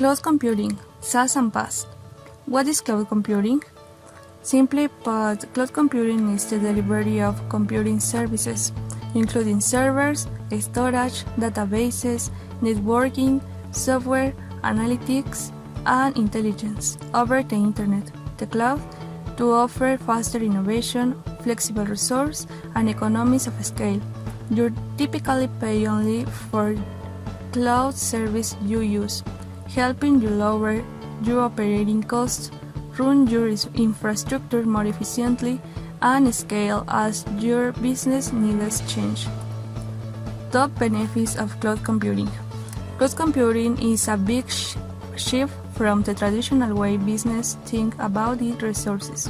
Cloud computing, SaaS and PaaS. What is cloud computing? Simply put, cloud computing is the delivery of computing services, including servers, storage, databases, networking, software, analytics, and intelligence over the internet, the cloud, to offer faster innovation, flexible resource, and economies of scale. You typically pay only for cloud service you use, helping you lower your operating costs, run your infrastructure more efficiently, and scale as your business needs change. Top benefits of cloud computing. Cloud computing is a big shift from the traditional way business think about its resources.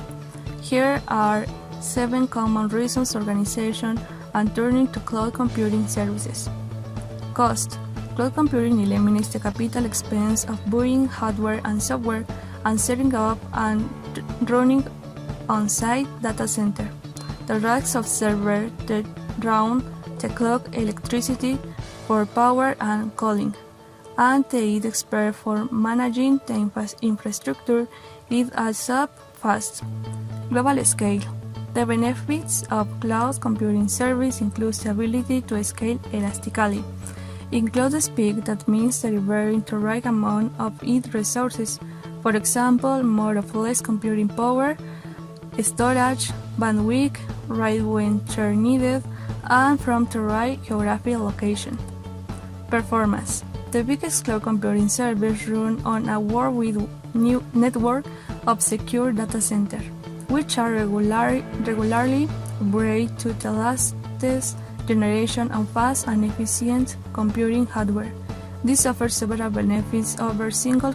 Here are 7 common reasons organizations are turning to cloud computing services. Cost. Cloud computing eliminates the capital expense of buying hardware and software and setting up and running on-site data center. The racks of server, the round the clock electricity for power and cooling, and the expert for managing the infrastructure. It adds up fast. Global scale. The benefits of cloud computing service include the ability to scale elastically. In cloud speak, that means delivering the right amount of its resources. For example, more or less computing power, storage, bandwidth, right when they're needed, and from the right geographic location. Performance. The biggest cloud computing service run on a worldwide new network of secure data centers, which are regularly upgraded to the latest generation of fast and efficient computing hardware. This offers several benefits over single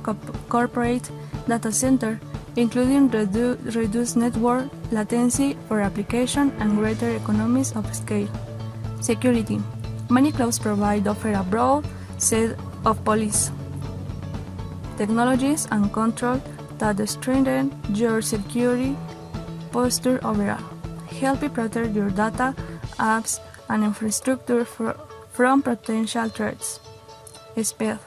corporate data center, including reduced network latency for application and greater economies of scale. Security. Many clouds offer a broad set of policy, technologies, and control that strengthen your security posture overall, helping protect your data, apps, and infrastructure from potential threats. Speed.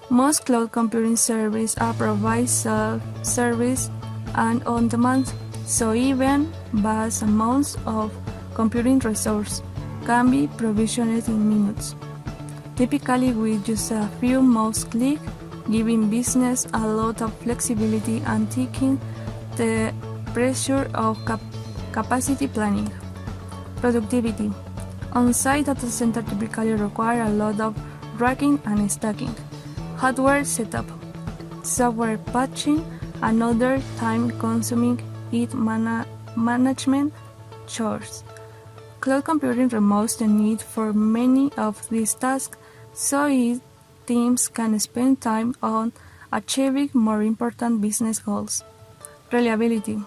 Most cloud computing services provide self-service and on-demand, so even vast amounts of computing resources can be provisioned in minutes. Typically with just a few mouse clicks, giving business a lot of flexibility and taking the pressure of capacity planning. Productivity. On-site data centers typically require a lot of racking and stacking, hardware setup, software patching, and other time-consuming management chores. Cloud computing removes the need for many of these tasks, so teams can spend time on achieving more important business goals. Reliability.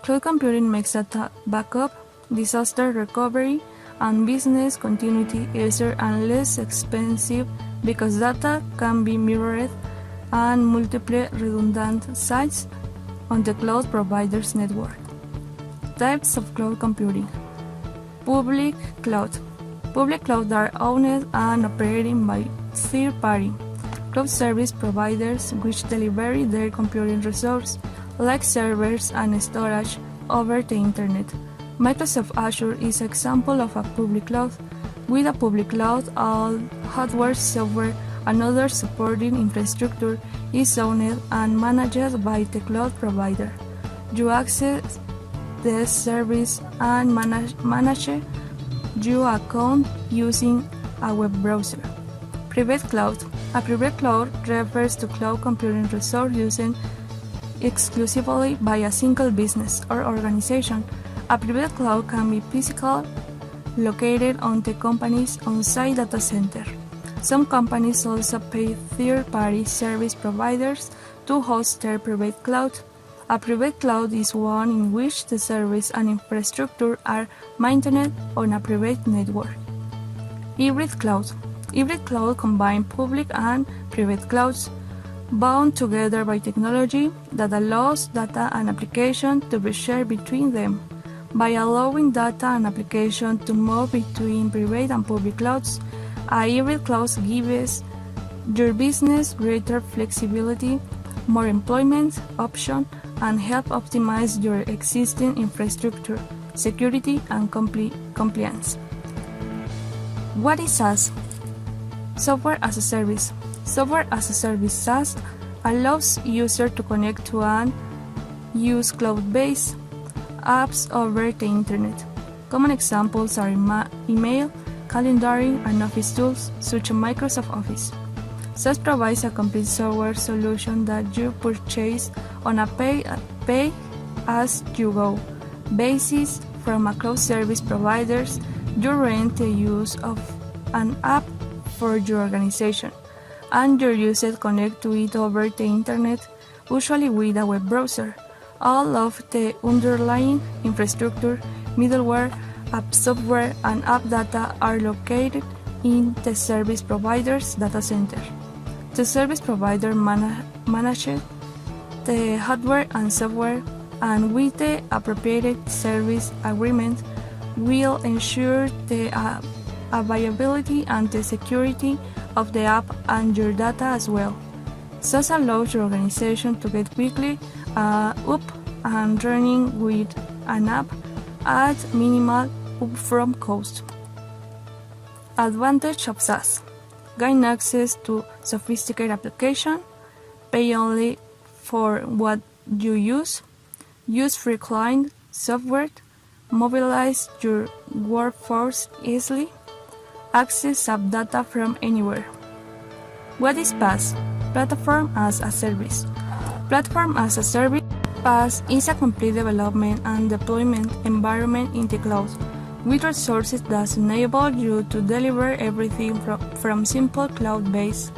Cloud computing makes data backup, disaster recovery, and business continuity easier and less expensive because data can be mirrored and multiple redundant sites on the cloud provider's network. Types of cloud computing. Public cloud. Public clouds are owned and operated by third-party cloud service providers which deliver their computing resources, like servers and storage, over the internet. Microsoft Azure is an example of a public cloud. With a public cloud, all hardware, software, and other supporting infrastructure is owned and managed by the cloud provider. You access the service and manage your account using a web browser. Private cloud. A private cloud refers to cloud computing resource used exclusively by a single business or organization. A private cloud can be physically located on the company's on-site data center. Some companies also pay third-party service providers to host their private cloud. A private cloud is one in which the service and infrastructure are maintained on a private network. Hybrid cloud. Hybrid cloud combine public and private clouds, bound together by technology that allows data and application to be shared between them. By allowing data and application to move between private and public clouds, a hybrid cloud gives your business greater flexibility, more employment options, and help optimize your existing infrastructure, security, and compliance. What is SaaS? Software as a Service. Software as a Service SaaS allows users to connect to and use cloud-based apps over the internet. Common examples are email, calendaring, and office tools such as Microsoft Office. SaaS provides a complete software solution that you purchase on a pay-as-you-go basis from a cloud service providers. You rent the use of an app for your organization, and your users connect to it over the internet, usually with a web browser. All of the underlying infrastructure, middleware, app software, and app data are located in the service provider's data center. The service provider manages the hardware and software, and with the appropriate service agreement, will ensure the availability and the security of the app and your data as well. SaaS allows your organization to get quickly up and running with an app at minimal upfront cost. Advantage of SaaS: gain access to sophisticated applications, pay only for what you use free client software, mobilize your workforce easily, access app data from anywhere. What is PaaS? Platform as a Service. Platform as a Service PaaS is a complete development and deployment environment in the cloud, with resources that enable you to deliver everything from simple cloud-based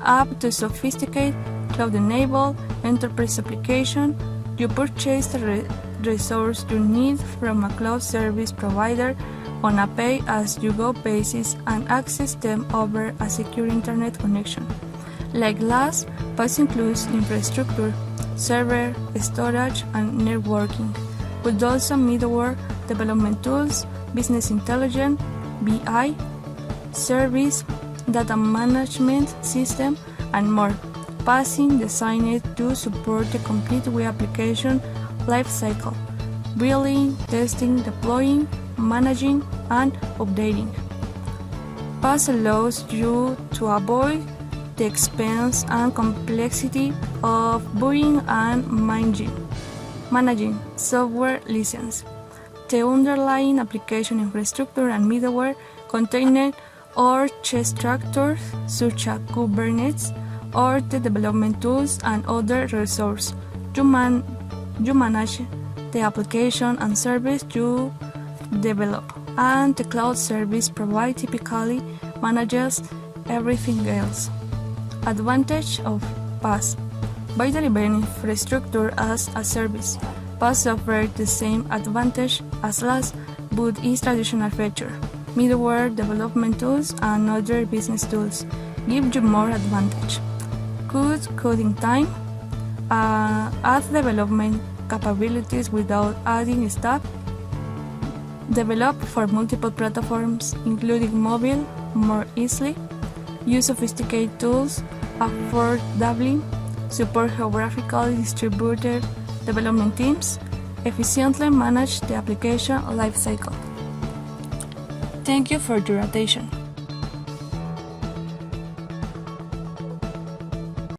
app to sophisticated cloud-enabled enterprise application. You purchase the resource you need from a cloud service provider on a pay-as-you-go basis and access them over a secure internet connection. Like last, PaaS includes infrastructure, server, storage, and networking, but also middleware, development tools, business intelligence, BI, service, data management system, and more. PaaS is designed to support the complete web application lifecycle, building, testing, deploying, managing, and updating. PaaS allows you to avoid the expense and complexity of buying and managing software license, the underlying application infrastructure and middleware, container or structures such as Kubernetes, or the development tools and other resources. You manage the application and service you develop, and the cloud service provider typically manages everything else. Advantage of PaaS: by delivering infrastructure as a service, PaaS offers the same advantage as SaaS, but its traditional feature, middleware, development tools, and other business tools give you more advantage. Cut coding time, add development capabilities without adding staff, develop for multiple platforms, including mobile, more easily, use sophisticated tools affordably, support geographically distributed development teams, efficiently manage the application lifecycle. Thank you for your attention.